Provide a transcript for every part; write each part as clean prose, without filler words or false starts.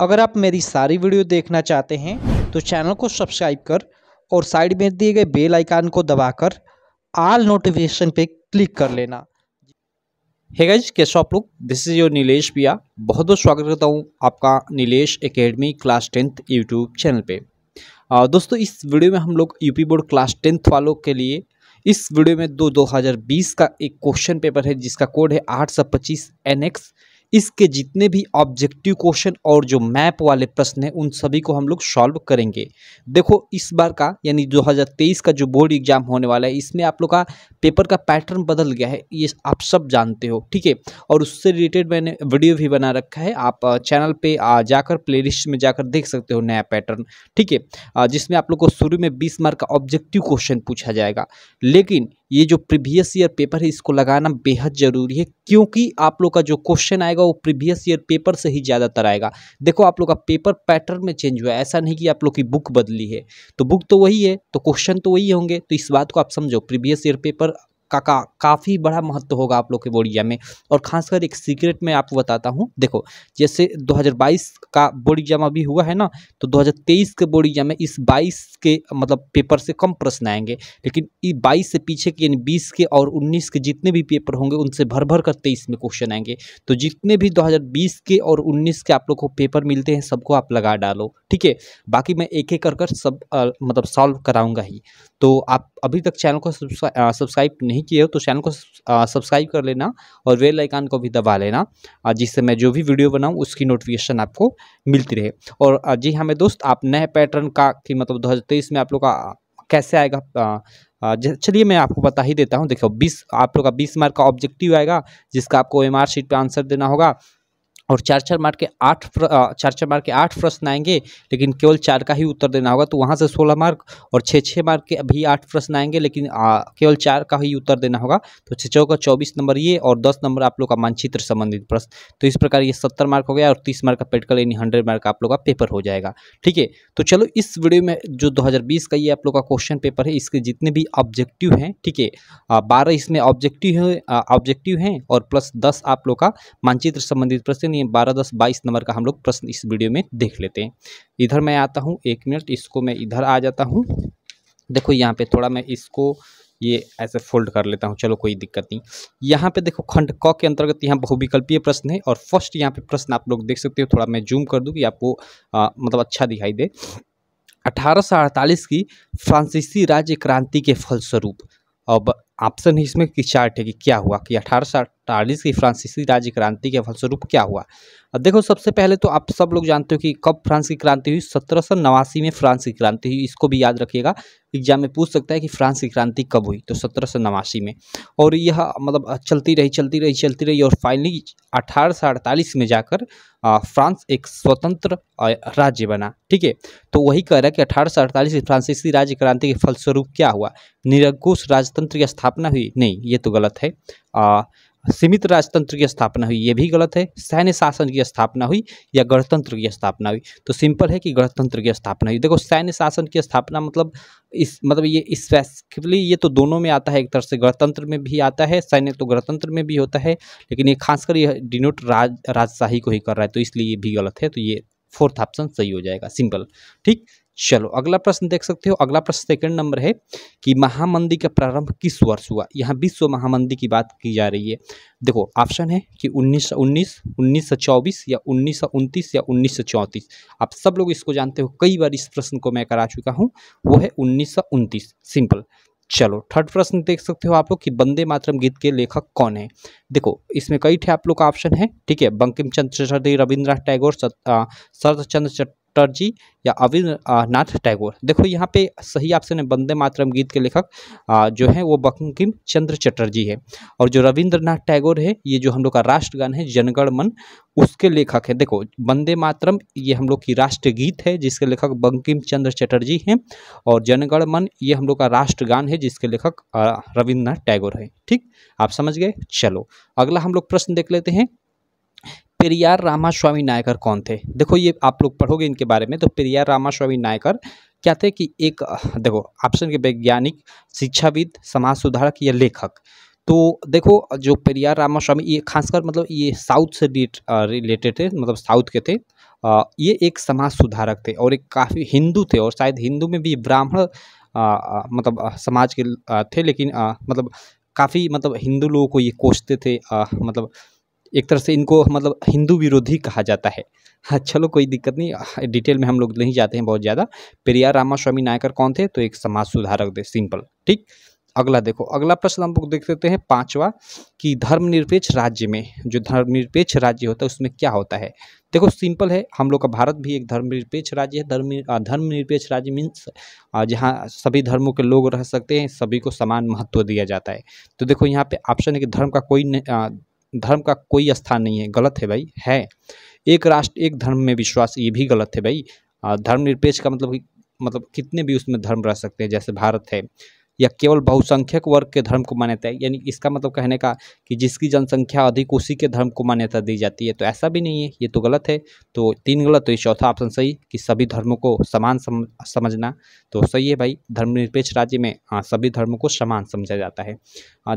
अगर आप मेरी सारी वीडियो देखना चाहते हैं तो चैनल को सब्सक्राइब कर और साइड में दिए गए बेल आइकन को दबाकर ऑल नोटिफिकेशन पे क्लिक कर लेना। हे गाइस, कैसे हो आप लोग। दिस इज योर नीलेश पिया। बहुत बहुत स्वागत करता हूँ आपका Nilesh academy class 10th YouTube channel पे। दोस्तों, इस वीडियो में हम लोग यूपी बोर्ड क्लास 10th वालों के लिए इस वीडियो में 2020 का एक क्वेश्चन पेपर है जिसका कोड है 825 NX। इसके जितने भी ऑब्जेक्टिव क्वेश्चन और जो मैप वाले प्रश्न हैं उन सभी को हम लोग सॉल्व करेंगे। देखो, इस बार का यानी 2023 का जो बोर्ड एग्जाम होने वाला है इसमें आप लोग का पेपर का पैटर्न बदल गया है, ये आप सब जानते हो, ठीक है। और उससे रिलेटेड मैंने वीडियो भी बना रखा है, आप चैनल पे जाकर प्लेलिस्ट में जाकर देख सकते हो नया पैटर्न, ठीक है। जिसमें आप लोग को शुरू में 20 मार्क का ऑब्जेक्टिव क्वेश्चन पूछा जाएगा। लेकिन ये जो प्रीवियस ईयर पेपर है इसको लगाना बेहद जरूरी है, क्योंकि आप लोग का जो क्वेश्चन आएगा वो प्रीवियस ईयर पेपर से ही ज़्यादातर आएगा। देखो, आप लोग का पेपर पैटर्न में चेंज हुआ है, ऐसा नहीं कि आप लोग की बुक बदली है। तो बुक तो वही है तो क्वेश्चन तो वही होंगे, तो इस बात को आप समझो। प्रीवियस ईयर पेपर का काफ़ी बड़ा महत्व होगा आप लोग के बोर्ड एग्जाम में। और खासकर एक सीक्रेट मैं आपको बताता हूँ। देखो, जैसे 2022 का बोर्ड एग्जाम अभी हुआ है ना, तो 2023 के बोर्ड एग्जाम में इस 22 के मतलब पेपर से कम प्रश्न आएंगे। लेकिन ये 22 से पीछे के यानी 20 के और 19 के जितने भी पेपर होंगे उनसे भर भर कर 23 में क्वेश्चन आएंगे। तो जितने भी 2020 के और 19 के आप लोग को पेपर मिलते हैं सबको आप लगा डालो, ठीक है। बाकी मैं एक एक कर सब मतलब सॉल्व कराऊंगा ही। तो आप अभी तक चैनल को सब्सक्राइब नहीं किए हो तो चैनल को सब्सक्राइब कर लेना और बेल आइकन को भी दबा लेना, जिससे मैं जो भी वीडियो बनाऊं उसकी नोटिफिकेशन आपको मिलती रहे। और जी हाँ मेरे दोस्त, आप नए पैटर्न का कि मतलब 2023 में आप लोग का कैसे आएगा, चलिए मैं आपको बता ही देता हूं। देखो, 20 आप लोग का 20 मार्क का ऑब्जेक्टिव आएगा जिसका आपको MR शीट पे आंसर देना होगा। और 4 मार्क के 8 प्रश्न आएंगे, लेकिन केवल 4 का ही उत्तर देना होगा। तो वहाँ से 16 मार्क और 6 मार्क के भी 8 प्रश्न आएंगे, लेकिन केवल 4 का ही उत्तर देना होगा। तो 6 का 24 नंबर ये और 10 नंबर आप लोग का मानचित्र संबंधित प्रश्न। तो इस प्रकार ये 70 मार्क हो गया और 30 मार्क का प्रैक्टिकल यानी 100 मार्क का आप लोग का पेपर हो जाएगा, ठीक है। तो चलो, इस वीडियो में जो 2020 का ये आप लोग का क्वेश्चन पेपर है इसके जितने भी ऑब्जेक्टिव हैं, ठीक है, 12 इसमें ऑब्जेक्टिव हैं और प्लस 10 आप लोग का मानचित्र संबंधित प्रश्न। 12, 10, 22 नंबर का हम लोग प्रश्न इस वीडियो में देख लेते हैं। इधर मैं आता हूँ, 1 मिनट, इसको मैं इधर आ जाता हूँ। देखो, यहाँ पे थोड़ा मैं इसको ये ऐसे फोल्ड कर लेता हूँ, चलो कोई दिक्कत नहीं। यहाँ पे देखो, खंड क के अंतर्गत यहाँ बहुविकल्पीय प्रश्न है और फर्स्ट यहाँ पे प्रश्न आप लोग देख सकते हो। थोड़ा मैं जूम कर दूँ कि आपको मतलब अच्छा दिखाई दे। 1848 की फ्रांसीसी राज्य क्रांति के फलस्वरूप, अब ऑप्शन है इसमें कि चार्ट है कि क्या हुआ कि 1848 की फ्रांसीसी राज्य क्रांति के फलस्वरूप क्या हुआ। अब देखो, सबसे पहले तो आप सब लोग जानते हो कि कब फ्रांस की क्रांति हुई। 1789 में फ्रांस की क्रांति हुई, इसको भी याद रखिएगा, एग्जाम में पूछ सकता है कि फ्रांस की क्रांति कब हुई। तो 1789 में, और यह मतलब चलती रही और फाइनली 1848 में जाकर फ्रांस एक स्वतंत्र राज्य बना, ठीक है। तो वही कह रहा है कि 1848 की फ्रांसीसी राज्य क्रांति के फलस्वरूप क्या हुआ। निरंकुश राजतंत्र की स्थापना हुई, नहीं ये तो गलत है। सीमित राजतंत्र की स्थापना हुई, ये भी गलत है। सैन्य शासन की स्थापना हुई या गणतंत्र की स्थापना हुई। तो सिंपल है कि गणतंत्र की स्थापना हुई। देखो, सैन्य शासन की स्थापना मतलब ये स्पेसिफिकली ये तो दोनों में आता है, एक तरह से गणतंत्र में भी आता है, सैन्य तो गणतंत्र में भी होता है, लेकिन ये खासकर ये डिनोट राजशाही को ही कर रहा है, तो इसलिए ये भी गलत है। तो ये 4th ऑप्शन सही हो जाएगा, सिंपल, ठीक। चलो, अगला प्रश्न देख सकते हो। अगला प्रश्न 2nd नंबर है कि महामंदी का प्रारंभ किस वर्ष हुआ। यहाँ विश्व महामंदी की बात की जा रही है। देखो, ऑप्शन है कि 1919, 1924 या 1929 या 1934। आप सब लोग इसको जानते हो, कई बार इस प्रश्न को मैं करा चुका हूँ, वो है 1929, सिंपल। चलो, 3rd प्रश्न देख सकते हो आप लोग कि वंदे मातरम गीत के लेखक कौन है। देखो, इसमें कई थे आप लोग का ऑप्शन है, ठीक है। बंकिम चंद्र चटर्जी, रविंद्रनाथ टैगोर, शरत चंद्र चटर्जी या अविन्द्रनाथ टैगोर। देखो, यहाँ पे सही ऑप्शन है वंदे मातरम गीत के लेखक जो है वो बंकिम चंद्र चटर्जी है। और जो रविंद्रनाथ टैगोर है, ये जो हम लोग का राष्ट्रगान है जनगण मन, उसके लेखक है। देखो, वंदे मातरम ये हम लोग की राष्ट्रगीत है जिसके लेखक बंकिम चंद्र चटर्जी हैं, और जनगण मन ये हम लोग का राष्ट्रगान है जिसके लेखक रविंद्रनाथ टैगोर है, ठीक। आप समझ गए। चलो, अगला हम लोग प्रश्न देख लेते हैं। पेरियार रामास्वामी नायकर कौन थे। देखो, ये आप लोग पढ़ोगे इनके बारे में। तो पेरियार रामास्वामी नायकर क्या थे कि एक, देखो ऑप्शन के वैज्ञानिक, शिक्षाविद, समाज सुधारक या लेखक। तो देखो, जो पेरियार रामास्वामी ये खासकर मतलब ये साउथ से रिलेटेड थे, मतलब साउथ के थे। ये एक समाज सुधारक थे और एक काफ़ी हिंदू थे, और शायद हिंदू में भी ब्राह्मण मतलब समाज के थे, लेकिन मतलब काफ़ी मतलब हिंदू लोगों को ये कोसते थे, मतलब एक तरह से इनको मतलब हिंदू विरोधी कहा जाता है। हाँ, चलो कोई दिक्कत नहीं, डिटेल में हम लोग नहीं जाते हैं बहुत ज़्यादा। पेरियार रामास्वामी नायकर कौन थे? तो एक समाज सुधारक थे, सिंपल। ठीक, अगला देखो, अगला प्रश्न हम लोग देख लेते हैं 5वां, कि धर्मनिरपेक्ष राज्य में, जो धर्मनिरपेक्ष राज्य होता है उसमें क्या होता है? देखो सिंपल है, हम लोग का भारत भी एक धर्मनिरपेक्ष राज्य है। धर्मनिरपेक्ष राज्य मीन्स जहाँ सभी धर्मों के लोग रह सकते हैं, सभी को समान महत्व दिया जाता है। तो देखो यहाँ पे ऑप्शन है कि धर्म का कोई स्थान नहीं है, गलत है भाई, है। एक राष्ट्र एक धर्म में विश्वास, ये भी गलत है भाई। धर्मनिरपेक्ष का मतलब कितने भी उसमें धर्म रह सकते हैं, जैसे भारत है। या केवल बहुसंख्यक वर्ग के धर्म को मान्यता है, यानी इसका मतलब कहने का कि जिसकी जनसंख्या अधिक उसी के धर्म को मान्यता दी जाती है, तो ऐसा भी नहीं है, ये तो गलत है। तो 3 गलत, तो ये चौथा ऑप्शन सही, कि सभी धर्मों को समान समझना, तो सही है भाई। धर्मनिरपेक्ष राज्य में सभी धर्मों को समान समझा जाता है।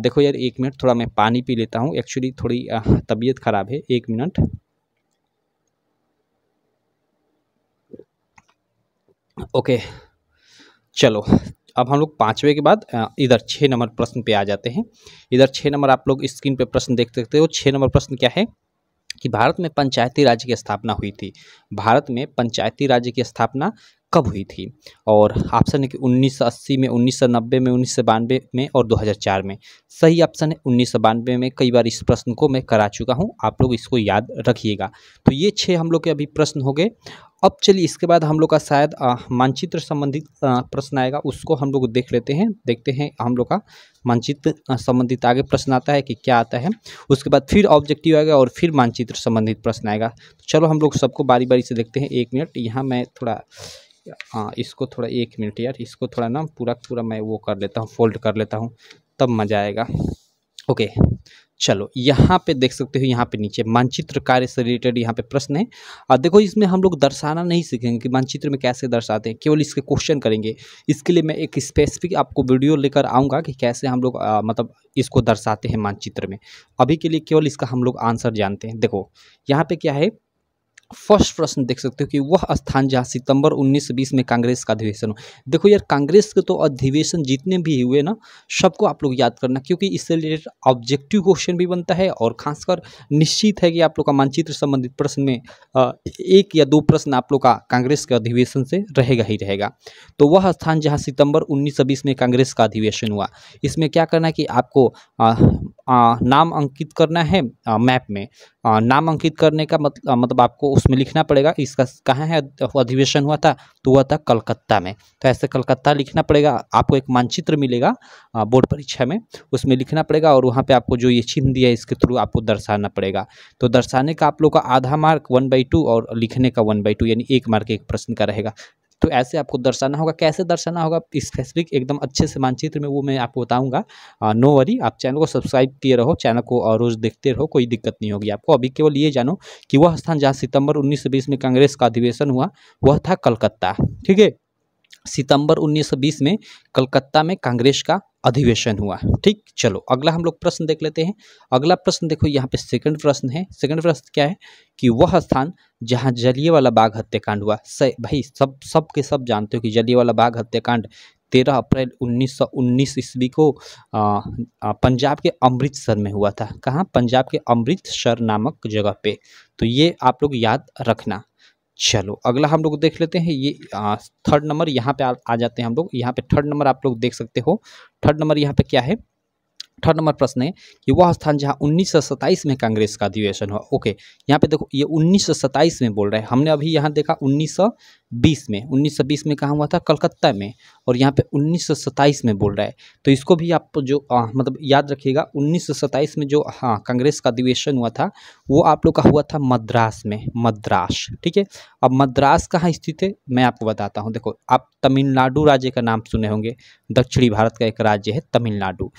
देखो यार, 1 मिनट, थोड़ा मैं पानी पी लेता हूँ, एक्चुअली थोड़ी तबीयत खराब है, 1 मिनट। ओके, चलो अब हम लोग 5वें के बाद इधर 6 नंबर प्रश्न पे आ जाते हैं। इधर 6 नंबर आप लोग स्क्रीन पे प्रश्न देख सकते हो। 6 नंबर प्रश्न क्या है कि भारत में पंचायती राज्य की स्थापना हुई थी। भारत में पंचायती राज्य की स्थापना कब हुई थी? और ऑप्शन है कि 1980 में, 1990 में, 1992 में और 2004 में। सही ऑप्शन है 1992 में। कई बार इस प्रश्न को मैं करा चुका हूँ, आप लोग इसको याद रखिएगा। तो ये 6 हम लोग के अभी प्रश्न हो गए। अब चलिए इसके बाद हम लोग का शायद मानचित्र संबंधित प्रश्न आएगा, उसको हम लोग देख लेते हैं। देखते हैं हम लोग का मानचित्र संबंधित आगे प्रश्न आता है कि क्या आता है। उसके बाद फिर ऑब्जेक्टिव आएगा और फिर मानचित्र संबंधित प्रश्न आएगा। तो चलो हम लोग सबको बारी बारी से देखते हैं। 1 मिनट, यहाँ मैं थोड़ा इसको थोड़ा 1 मिनट यार, इसको थोड़ा ना पूरा मैं वो कर लेता हूँ, फोल्ड कर लेता हूँ, तब मज़ा आएगा। ओके, चलो यहाँ पे देख सकते हो, यहाँ पे नीचे मानचित्र कार्य से रिलेटेड यहाँ पे प्रश्न है। देखो इसमें हम लोग दर्शाना नहीं सीखेंगे कि मानचित्र में कैसे दर्शाते हैं, केवल इसके क्वेश्चन करेंगे। इसके लिए मैं एक स्पेसिफिक आपको वीडियो लेकर आऊँगा कि कैसे हम लोग मतलब इसको दर्शाते हैं मानचित्र में। अभी के लिए केवल इसका हम लोग आंसर जानते हैं। देखो यहाँ पे क्या है, फर्स्ट प्रश्न देख सकते हो कि वह स्थान जहां सितंबर 1920 में कांग्रेस का अधिवेशन हो। देखो यार, कांग्रेस के तो अधिवेशन जितने भी हुए ना, सबको आप लोग याद करना, क्योंकि इससे रिलेटेड ऑब्जेक्टिव क्वेश्चन भी बनता है, और खासकर निश्चित है कि आप लोग का मानचित्र संबंधित प्रश्न में 1 या 2 प्रश्न आप लोग का कांग्रेस के अधिवेशन से रहेगा ही रहेगा। तो वह स्थान जहाँ सितंबर 1920 में कांग्रेस का अधिवेशन हुआ, इसमें क्या करना है कि आपको नाम अंकित करना है मैप में। नाम अंकित करने का मतलब आपको उसमें लिखना पड़ेगा इसका कहाँ है अधिवेशन हुआ था, तो हुआ था कलकत्ता में। तो ऐसे कलकत्ता लिखना पड़ेगा, आपको एक मानचित्र मिलेगा बोर्ड परीक्षा में, उसमें लिखना पड़ेगा, और वहाँ पे आपको जो ये चिन्ह दिया है इसके थ्रू आपको दर्शाना पड़ेगा। तो दर्शाने का आप लोग का आधा मार्क 1/2 और लिखने का 1/2, यानी 1 मार्क एक प्रश्न का रहेगा। तो ऐसे आपको दर्शाना होगा। कैसे दर्शाना होगा स्पेसिफिक एकदम अच्छे से मानचित्र में, वो मैं आपको बताऊंगा। नो वरी, आप चैनल को सब्सक्राइब किए रहो, चैनल को रोज देखते रहो, कोई दिक्कत नहीं होगी आपको। अभी केवल ये जानो कि वह स्थान जहाँ सितंबर 1920 में कांग्रेस का अधिवेशन हुआ, वह था कलकत्ता। ठीक है, सितंबर 1920 में कलकत्ता में कांग्रेस का अधिवेशन हुआ। ठीक, चलो अगला हम लोग प्रश्न देख लेते हैं। अगला प्रश्न देखो, यहाँ पे सेकंड प्रश्न है। सेकंड प्रश्न क्या है कि वह स्थान जहाँ जलियांवाला बाग हत्याकांड हुआ। भाई सब के सब जानते हो कि जलियांवाला बाग हत्याकांड 13 अप्रैल 1919 ईस्वी को पंजाब के अमृतसर में हुआ था। कहाँ? पंजाब के अमृतसर नामक जगह पे। तो ये आप लोग याद रखना। चलो अगला हम लोग देख लेते हैं। ये 3rd नंबर यहाँ पे आ जाते हैं हम लोग। यहाँ पे 3rd नंबर आप लोग देख सकते हो। 3rd नंबर यहाँ पे क्या है, 3rd नंबर प्रश्न है कि वह स्थान जहाँ 1927 में कांग्रेस का अधिवेशन हुआ। ओके, यहाँ पे देखो ये 1927 में बोल रहा है, हमने अभी यहाँ देखा 1920 में। 1920 में कहाँ हुआ था? कलकत्ता में। और यहाँ पे 1927 में बोल रहा है, तो इसको भी आप जो मतलब याद रखिएगा। 1927 में जो कांग्रेस का अधिवेशन हुआ था, वो आप लोग का हुआ था मद्रास में, मद्रास। ठीक है, अब मद्रास कहाँ स्थित है मैं आपको बताता हूँ। देखो, आप तमिलनाडु राज्य का नाम सुने होंगे, दक्षिणी भारत का एक राज्य है तमिलनाडु।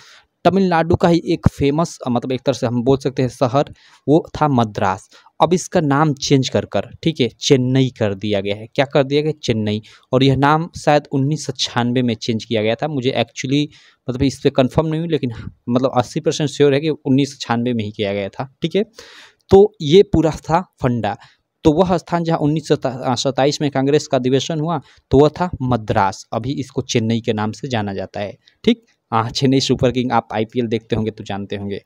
तमिलनाडु का ही एक फेमस मतलब एक तरह से हम बोल सकते हैं शहर, वो था मद्रास। अब इसका नाम चेंज कर ठीक है, चेन्नई कर दिया गया है। क्या कर दिया गया? चेन्नई। और यह नाम शायद 1996 में चेंज किया गया था। मुझे एक्चुअली मतलब इस पर कन्फर्म नहीं हूँ, लेकिन मतलब 80% श्योर है कि 1996 में ही किया गया था। ठीक है, तो ये पूरा था फंडा। तो वह स्थान जहाँ 1927 में कांग्रेस का अधिवेशन हुआ तो वह था मद्रास, अभी इसको चेन्नई के नाम से जाना जाता है। ठीक, चेन्नई सुपर किंग, आप IPL देखते होंगे तो जानते होंगे।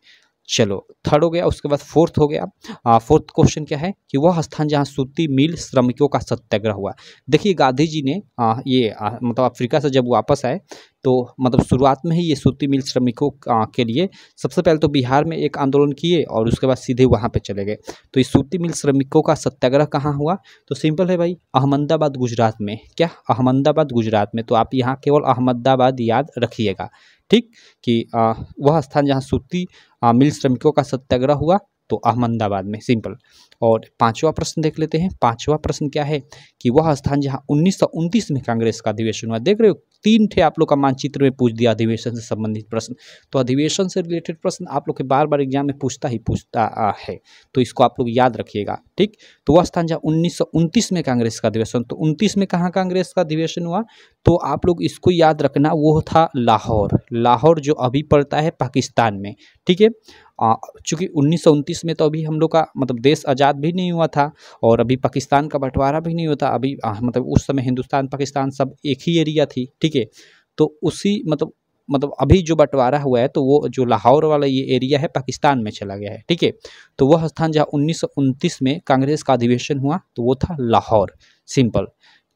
चलो, थर्ड हो गया। उसके बाद फोर्थ हो गया। फोर्थ क्वेश्चन क्या है कि वह स्थान जहाँ सूती मिल श्रमिकों का सत्याग्रह हुआ। देखिए गांधी जी ने मतलब अफ्रीका से जब वापस आए तो मतलब शुरुआत में ही ये सूती मिल श्रमिकों के लिए सबसे पहले तो बिहार में एक आंदोलन किए और उसके बाद सीधे वहाँ पे चले गए। तो इस सूती मिल श्रमिकों का सत्याग्रह कहाँ हुआ? तो सिंपल है भाई, अहमदाबाद गुजरात में। क्या? अहमदाबाद गुजरात में। तो आप यहाँ केवल अहमदाबाद याद रखिएगा। ठीक, कि वह स्थान जहाँ सूती मिल श्रमिकों का सत्याग्रह हुआ तो अहमदाबाद में, सिंपल। और पांचवा प्रश्न देख लेते हैं। पांचवा प्रश्न क्या है कि वह स्थान जहां 1929 में कांग्रेस का अधिवेशन हुआ। देख रहे हो, 3 थे आप लोग का मानचित्र में पूछ दिया अधिवेशन से संबंधित प्रश्न। तो अधिवेशन से रिलेटेड प्रश्न आप लोग के बार बार एग्जाम में पूछता है, तो इसको आप लोग याद रखिएगा। ठीक, तो वह स्थान जहाँ 1929 में कांग्रेस का अधिवेशन, तो 29 में कहाँ कांग्रेस का अधिवेशन हुआ? तो आप लोग इसको याद रखना, वो था लाहौर। लाहौर जो अभी पड़ता है पाकिस्तान में। ठीक है, चूँकि 1929 में तो अभी हम लोग का मतलब देश आज़ाद भी नहीं हुआ था और अभी पाकिस्तान का बंटवारा भी नहीं हुआ था। अभी मतलब उस समय हिंदुस्तान पाकिस्तान सब एक ही एरिया थी। ठीक है, तो उसी मतलब अभी जो बंटवारा हुआ है तो वो जो लाहौर वाला ये एरिया है पाकिस्तान में चला गया है। ठीक है, तो वह स्थान जहाँ 1929 में कांग्रेस का अधिवेशन हुआ तो वो था लाहौर, सिंपल।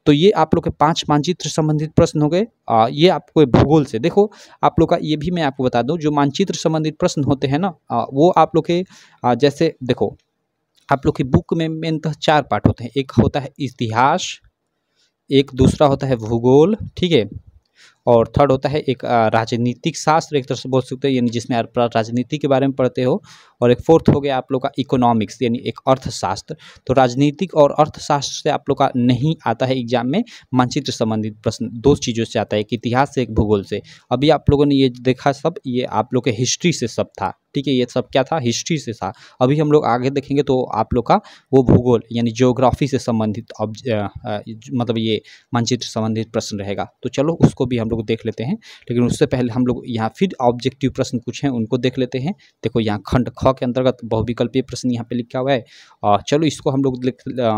तो ये आप लोग के 5 मानचित्र संबंधित प्रश्न हो गए। ये आपको भूगोल से देखो, आप लोग का ये भी मैं आपको बता दूं, जो मानचित्र संबंधित प्रश्न होते हैं ना, वो आप लोग के जैसे देखो, आप लोग की बुक में मेनतः 4 पार्ट होते हैं। एक होता है इतिहास, एक दूसरा होता है भूगोल, ठीक है, और थर्ड होता है एक राजनीतिक शास्त्र, एक तरह से बोल सकते हैं, यानी जिसमें आप राजनीति के बारे में पढ़ते हो, और एक फोर्थ हो गया आप लोग का इकोनॉमिक्स, यानी एक अर्थशास्त्र। तो राजनीतिक और अर्थशास्त्र से आप लोग का नहीं आता है एग्जाम में मानचित्र संबंधित प्रश्न, 2 चीज़ों से आता है, एक इतिहास से एक भूगोल से। अभी आप लोगों ने ये देखा सब, ये आप लोग के हिस्ट्री से सब था। ठीक है, ये सब क्या था? हिस्ट्री से था। अभी हम लोग आगे देखेंगे तो आप लोग का वो भूगोल यानी ज्योग्राफी से संबंधित मतलब ये मानचित्र संबंधित प्रश्न रहेगा। तो चलो उसको भी हम लोग देख लेते हैं, लेकिन उससे पहले हम लोग यहाँ फिर ऑब्जेक्टिव प्रश्न कुछ हैं उनको देख लेते हैं। देखो यहाँ खंड ख के अंतर्गत बहुविकल्पीय प्रश्न यहाँ पे लिखा हुआ है, और चलो इसको हम लोग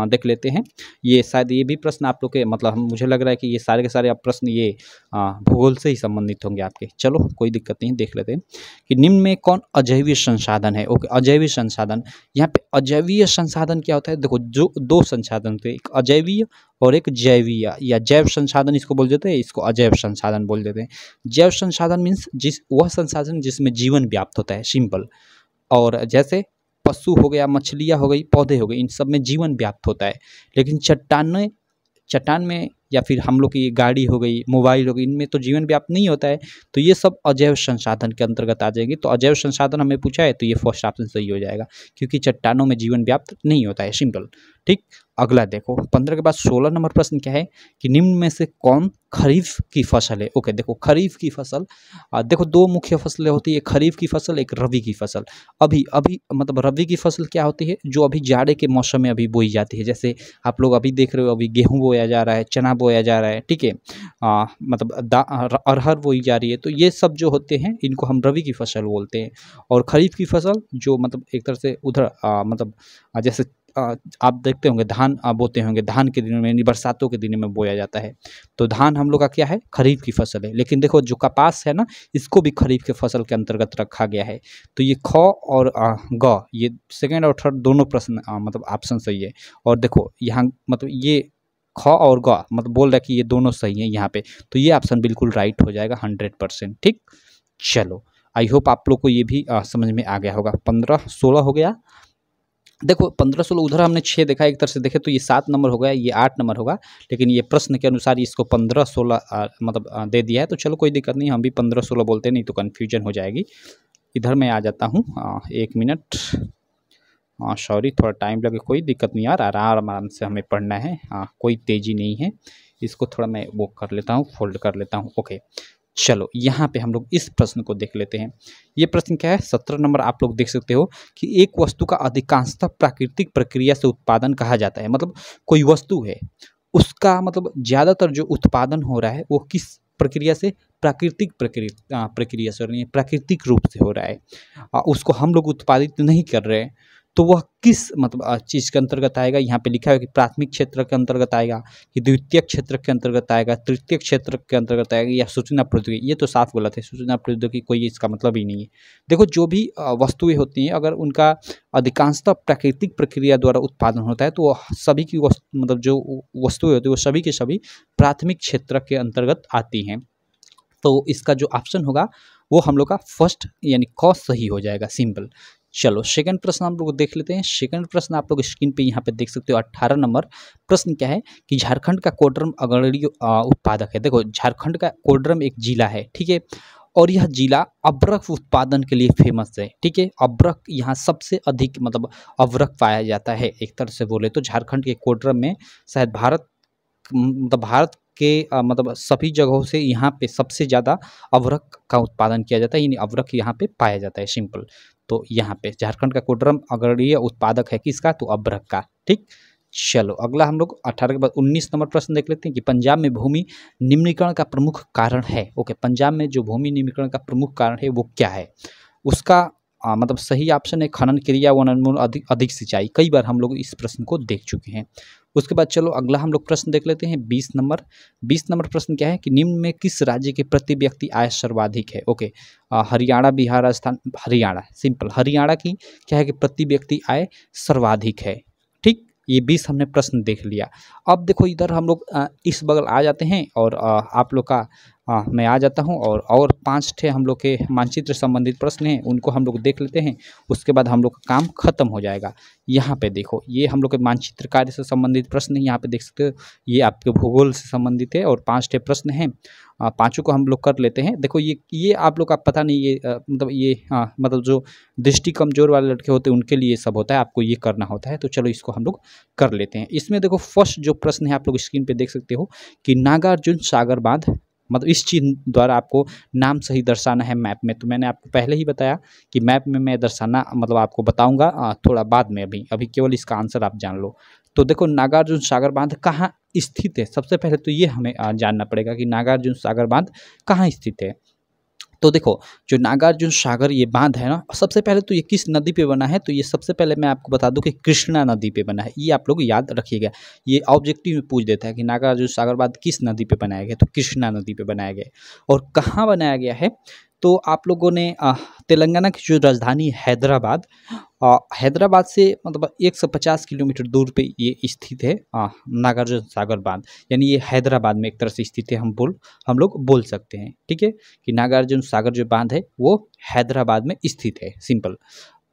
देख लेते हैं। ये शायद ये भी प्रश्न आप लोग के मतलब मुझे लग रहा है कि ये सारे के सारे प्रश्न ये भूगोल से ही संबंधित होंगे आपके। चलो कोई दिक्कत नहीं, देख लेते हैं कि निम्न में कौन अजैवीय संसाधन है। ओके, अजैवीय संसाधन, यहाँ पे अजैवीय संसाधन क्या होता है? देखो, जो 2 संसाधन होते हैं, एक अजैवीय और एक जैवीय या जैव संसाधन इसको बोल देते हैं, इसको अजैव संसाधन बोल देते हैं। जैव संसाधन मीन्स वह संसाधन जिसमें जीवन व्याप्त होता है, सिंपल। और जैसे पशु हो गया, मछलियाँ हो गई, पौधे हो गए, इन सब में जीवन व्याप्त होता है। लेकिन चट्टान में या फिर हम लोग की गाड़ी हो गई, मोबाइल हो गई, इनमें तो जीवन व्याप्त नहीं होता है। तो ये सब अजैव संसाधन के अंतर्गत आ जाएंगे। तो अजैव संसाधन हमें पूछा है तो ये फर्स्ट ऑप्शन सही हो जाएगा, क्योंकि चट्टानों में जीवन व्याप्त नहीं होता है, सिंपल। ठीक, अगला देखो 15 के बाद 16 नंबर प्रश्न क्या है कि निम्न में से कौन खरीफ की फसल है। ओके, देखो खरीफ की फसल, देखो 2 मुख्य फसलें होती है, खरीफ की फसल, एक रबी की फसल। अभी मतलब रबी की फसल क्या होती है? जो अभी जाड़े के मौसम में अभी बोई जाती है। जैसे आप लोग अभी देख रहे हो, अभी गेहूँ बोया जा रहा है, चना बोया जा रहा है, ठीक है, मतलब अरहर बोई जा रही है। तो ये सब जो होते हैं इनको हम रबी की फसल बोलते हैं। और खरीफ की फसल जो मतलब एक तरह से उधर मतलब जैसे आप देखते होंगे धान बोते होंगे, धान के दिनों में यानी बरसातों के दिनों में बोया जाता है। तो धान हम लोग का क्या है? खरीफ की फसल है। लेकिन देखो जो कपास है ना, इसको भी खरीफ के फसल के अंतर्गत रखा गया है। तो ये ख और ग, ये सेकेंड और थर्ड दोनों प्रश्न मतलब ऑप्शन सही है। और देखो यहाँ मतलब ये ख और ग मतलब बोल रहा है कि ये दोनों सही हैं यहाँ पे, तो ये ऑप्शन बिल्कुल राइट हो जाएगा 100%। ठीक, चलो आई होप आप लोग को ये भी समझ में आ गया होगा। 15-16 हो गया। देखो 15-16 उधर हमने 6 देखा, एक तरह से देखे तो ये 7 नंबर हो गया, ये 8 नंबर होगा, लेकिन ये प्रश्न के अनुसार इसको 15-16 मतलब दे दिया है। तो चलो कोई दिक्कत नहीं, हम भी 15-16 बोलते नहीं तो कन्फ्यूजन हो जाएगी। इधर मैं आ जाता हूँ, 1 मिनट, सॉरी थोड़ा टाइम लगे, कोई दिक्कत नहीं यार, आराम से हमें पढ़ना है, कोई तेज़ी नहीं है। इसको थोड़ा मैं वो कर लेता हूँ, फोल्ड कर लेता हूँ। ओके, चलो यहाँ पे हम लोग इस प्रश्न को देख लेते हैं। ये प्रश्न क्या है? 17 नंबर आप लोग देख सकते हो कि एक वस्तु का अधिकांशतः प्राकृतिक प्रक्रिया से उत्पादन कहा जाता है। मतलब कोई वस्तु है, उसका मतलब ज़्यादातर जो उत्पादन हो रहा है वो किस प्रक्रिया से? प्राकृतिक प्रक्रिया से, प्राकृतिक रूप से हो रहा है। उसको हम लोग उत्पादित नहीं कर रहे हैं। तो वह किस मतलब चीज़ के अंतर्गत आएगा। यहाँ पे लिखा है कि प्राथमिक क्षेत्र के अंतर्गत आएगा, कि द्वितीय क्षेत्र के अंतर्गत आएगा, तृतीय क्षेत्र के अंतर्गत आएगा, या सूचना प्रौद्योगिकी। ये तो साफ गलत है, सूचना प्रौद्योगिकी कोई इसका मतलब ही नहीं है। देखो जो भी वस्तुएं होती हैं अगर उनका अधिकांशतः प्राकृतिक प्रक्रिया द्वारा उत्पादन होता है तो वह सभी की मतलब जो वस्तुएं होती है वो सभी के सभी प्राथमिक क्षेत्र के अंतर्गत आती हैं। तो इसका जो ऑप्शन होगा वो हम लोग का फर्स्ट यानी क सही हो जाएगा, सिंपल। चलो सेकंड प्रश्न हम लोग देख लेते हैं। सेकंड प्रश्न आप लोग स्क्रीन पे यहाँ पे देख सकते हो। 18 नंबर प्रश्न क्या है कि झारखंड का कोडरम अग्रणी उत्पादक है। देखो झारखंड का कोडरम एक जिला है, ठीक है, और यह जिला अब्रक उत्पादन के लिए फेमस है, ठीक है। अब्रक यहाँ सबसे अधिक मतलब अब्रक पाया जाता है। एक तरह से बोले तो झारखंड के कोडरम में शायद भारत के मतलब सभी जगहों से यहाँ पे सबसे ज़्यादा अब्रक का उत्पादन किया जाता है, यानी अब्रक यहाँ पे पाया जाता है, सिंपल। तो यहाँ पे झारखंड का कोडरम अग्रणी उत्पादक है किसका, तो अब्रक का, ठीक। चलो अगला हम लोग 18 के बाद 19 नंबर प्रश्न देख लेते हैं कि पंजाब में भूमि निम्नीकरण का प्रमुख कारण है। ओके, पंजाब में जो भूमि निम्नीकरण का प्रमुख कारण है वो क्या है, उसका मतलब सही ऑप्शन है खनन क्रिया वनोन्मूलन अधिक सिंचाई। कई बार हम लोग इस प्रश्न को देख चुके हैं। उसके बाद चलो अगला हम लोग प्रश्न देख लेते हैं 20 नंबर। 20 नंबर प्रश्न क्या है कि निम्न में किस राज्य के प्रति व्यक्ति आय सर्वाधिक है। Okay, Haryana, Bihar, Rajasthan, Haryana, simple. हरियाणा की क्या है कि प्रति व्यक्ति आय सर्वाधिक है, ठीक। ये 20 हमने प्रश्न देख लिया। अब देखो इधर हम लोग इस बगल आ जाते हैं और आप लोग का मैं आ जाता हूं और 5 ठे हम लोग के मानचित्र संबंधित प्रश्न हैं उनको हम लोग देख लेते हैं। उसके बाद हम लोग का काम खत्म हो जाएगा। यहाँ पे देखो ये हम लोग के मानचित्र कार्य से संबंधित प्रश्न है, यहाँ पे देख सकते हो ये आपके भूगोल से संबंधित है और 5 ठे प्रश्न हैं। पाँचों को हम लोग कर लेते हैं। देखो ये आप लोग का पता नहीं, ये मतलब ये मतलब जो दृष्टि कमजोर वाले लड़के होते हैं उनके लिए सब होता है, आपको ये करना होता है। तो चलो इसको हम लोग कर लेते हैं। इसमें देखो फर्स्ट जो प्रश्न है आप लोग स्क्रीन पे देख सकते हो कि नागार्जुन सागर बांध, मतलब इस चिन्ह द्वारा आपको नाम सही दर्शाना है मैप में। तो मैंने आपको पहले ही बताया कि मैप में मैं दर्शाना मतलब आपको बताऊंगा थोड़ा बाद में, अभी केवल इसका आंसर आप जान लो। तो देखो नागार्जुन सागर बांध कहाँ स्थित है, सबसे पहले तो ये हमें जानना पड़ेगा कि नागार्जुन सागर बांध कहाँ स्थित है। तो देखो जो नागार्जुन सागर ये बांध है ना, सबसे पहले तो ये किस नदी पे बना है, तो ये सबसे पहले मैं आपको बता दूं कि कृष्णा नदी पे बना है। ये आप लोग याद रखिएगा, ये ऑब्जेक्टिव में पूछ देता है कि नागार्जुन सागर बांध किस नदी पे बनाया गया, तो कृष्णा नदी पे बनाया गया। और कहाँ बनाया गया है, तो आप लोगों ने तेलंगाना की जो राजधानी हैदराबाद से मतलब 150 किलोमीटर दूर पे ये स्थित है नागार्जुन सागर बांध, यानी ये हैदराबाद में एक तरह से स्थित है, हम लोग बोल सकते हैं, ठीक है, कि नागार्जुन सागर जो बांध है वो हैदराबाद में स्थित है, सिंपल।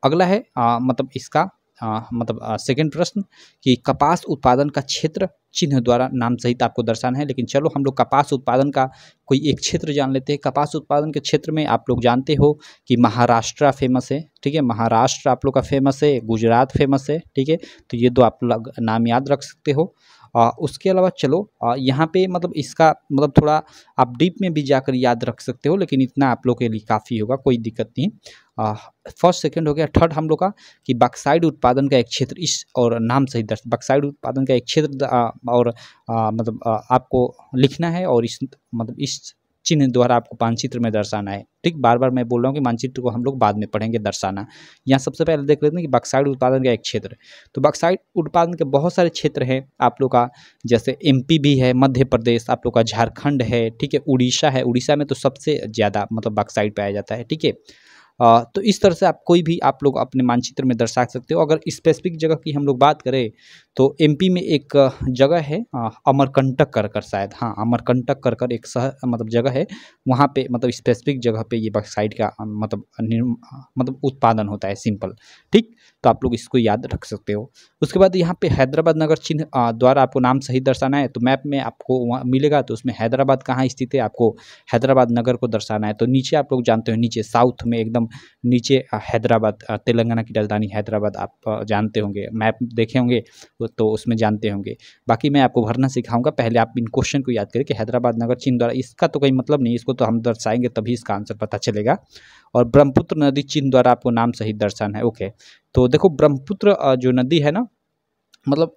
अगला है मतलब इसका मतलब सेकंड प्रश्न कि कपास उत्पादन का क्षेत्र चिन्ह द्वारा नाम सहित आपको दर्शाना है। लेकिन चलो हम लोग कपास उत्पादन का कोई एक क्षेत्र जान लेते हैं। कपास उत्पादन के क्षेत्र में आप लोग जानते हो कि महाराष्ट्र फेमस है, ठीक है, महाराष्ट्र आप लोग का फेमस है, गुजरात फेमस है, ठीक है। तो ये दो आप लोग नाम याद रख सकते हो। उसके अलावा चलो यहाँ पे मतलब इसका मतलब थोड़ा आप डीप में भी जाकर याद रख सकते हो, लेकिन इतना आप लोग के लिए काफ़ी होगा, कोई दिक्कत नहीं। फर्स्ट सेकंड हो गया। थर्ड हम लोग का कि बक्साइड उत्पादन का एक क्षेत्र इस और नाम सही दर्श बक्साइड उत्पादन का एक क्षेत्र और मतलब आपको लिखना है और इस मतलब इस चिन्ह द्वारा आपको मानचित्र में दर्शाना है, ठीक। बार बार मैं बोल रहा हूँ कि मानचित्र को हम लोग बाद में पढ़ेंगे दर्शाना। यहाँ सबसे पहले देख लेते हैं कि बक्साइड उत्पादन का एक क्षेत्र। तो बक्साइड उत्पादन के बहुत सारे क्षेत्र हैं आप लोग का, जैसे एमपी भी है, मध्य प्रदेश, आप लोग का झारखंड है, ठीक है, उड़ीसा है। उड़ीसा में तो सबसे ज़्यादा मतलब बक्साइड पाया जाता है, ठीक है। तो इस तरह से आप कोई भी आप लोग अपने मानचित्र में दर्शा सकते हो। अगर स्पेसिफिक जगह की हम लोग बात करें तो एमपी में एक जगह है अमरकंटक कर शायद, हाँ, अमरकंटक कर एक शहर मतलब जगह है, वहाँ पे मतलब स्पेसिफिक जगह पे ये बक्साइड का मतलब उत्पादन होता है, सिंपल, ठीक। तो आप लोग इसको याद रख सकते हो। उसके बाद यहाँ पे हैदराबाद नगर चिन्ह द्वारा आपको नाम सही दर्शाना है। तो मैप में आपको वहाँ मिलेगा, तो उसमें हैदराबाद कहाँ स्थित है आपको हैदराबाद नगर को दर्शाना है। तो नीचे आप लोग जानते हो, नीचे साउथ में एकदम नीचे हैदराबाद, तेलंगाना की राजधानी हैदराबाद आप जानते होंगे, मैप देखे होंगे तो उसमें जानते होंगे। बाकी मैं आपको भरना सिखाऊंगा, पहले आप इन क्वेश्चन को याद करें कि हैदराबाद नगर चिन्ह द्वारा, इसका तो कोई मतलब नहीं, इसको तो हम दर्शाएंगे तभी इसका आंसर पता चलेगा। और ब्रह्मपुत्र नदी चिन्ह द्वारा आपको नाम सही दर्शाना है। ओके, तो देखो ब्रह्मपुत्र जो नदी है ना, मतलब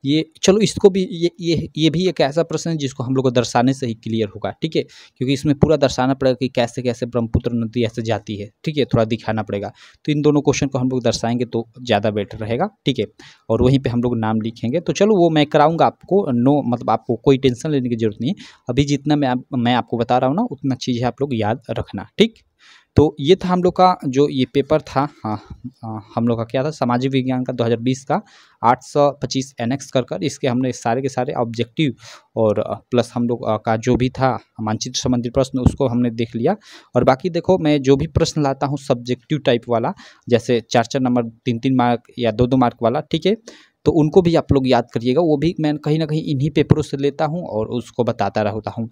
ये चलो इसको भी ये भी एक ऐसा प्रश्न है जिसको हम लोग को दर्शाने से ही क्लियर होगा, ठीक है, क्योंकि इसमें पूरा दर्शाना पड़ेगा कि कैसे कैसे ब्रह्मपुत्र नदी ऐसे जाती है, ठीक है, थोड़ा दिखाना पड़ेगा। तो इन दोनों क्वेश्चन को हम लोग दर्शाएंगे तो ज़्यादा बेटर रहेगा, ठीक है, और वहीं पे हम लोग नाम लिखेंगे। तो चलो वो मैं कराऊंगा आपको, नो मतलब आपको कोई टेंशन लेने की जरूरत नहीं है। अभी जितना मैं आपको बता रहा हूँ ना, उतना चीज़ें आप लोग याद रखना, ठीक। तो ये था हम लोग का जो ये पेपर था, हम लोग का क्या था, सामाजिक विज्ञान का 2020 का 825 NX कर इसके हमने सारे के सारे ऑब्जेक्टिव और प्लस हम लोग का जो भी था मानचित्र संबंधी प्रश्न उसको हमने देख लिया। और बाकी देखो मैं जो भी प्रश्न लाता हूँ सब्जेक्टिव टाइप वाला, जैसे 4-4 नंबर 3-3 मार्क या 2-2 मार्क वाला, ठीक है, तो उनको भी आप लोग याद करिएगा। वो भी मैं कहीं ना कहीं इन्हीं पेपरों से लेता हूँ और उसको बताता रहता हूँ।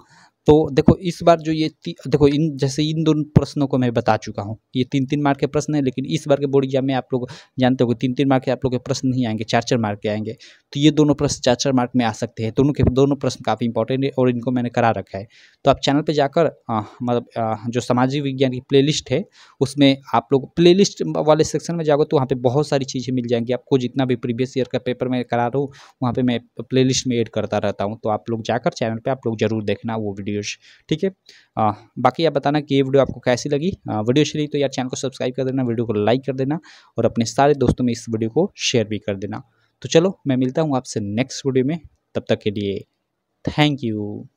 तो देखो इस बार जो ये देखो जैसे इन दोनों प्रश्नों को मैं बता चुका हूँ, ये 3-3 मार्क के प्रश्न है, लेकिन इस बार के बोर्ड एग्जाम में आप लोग जानते हो कि 3-3 मार्क के आप लोग के प्रश्न नहीं आएंगे, 4-4 मार्क के आएंगे। तो ये दोनों प्रश्न 4-4 मार्क में आ सकते हैं। दोनों के दोनों प्रश्न काफ़ी इंपॉर्टेंट है और इनको मैंने करा रखा है। तो आप चैनल पर जाकर मतलब जो सामाजिक विज्ञान की प्ले लिस्ट है उसमें आप लोग प्ले लिस्ट वाले सेक्शन में जाओगे तो वहाँ पर बहुत सारी चीज़ें मिल जाएंगी आपको। जितना भी प्रीवियस ईयर का पेपर मैं करा रहा हूँ वहाँ पर मैं प्ले लिस्ट में ऐड करता रहता हूँ। तो आप लोग जाकर चैनल पर आप लोग जरूर देखना वो वीडियोज़, ठीक है। बाकी आप बताना कि ये वीडियो आपको कैसी लगी। वीडियो अच्छी लगी तो यार चैनल को सब्सक्राइब कर देना, वीडियो को लाइक कर देना और अपने सारे दोस्तों में इस वीडियो को शेयर भी कर देना। तो चलो मैं मिलता हूँ आपसे नेक्स्ट वीडियो में, तब तक के लिए थैंक यू।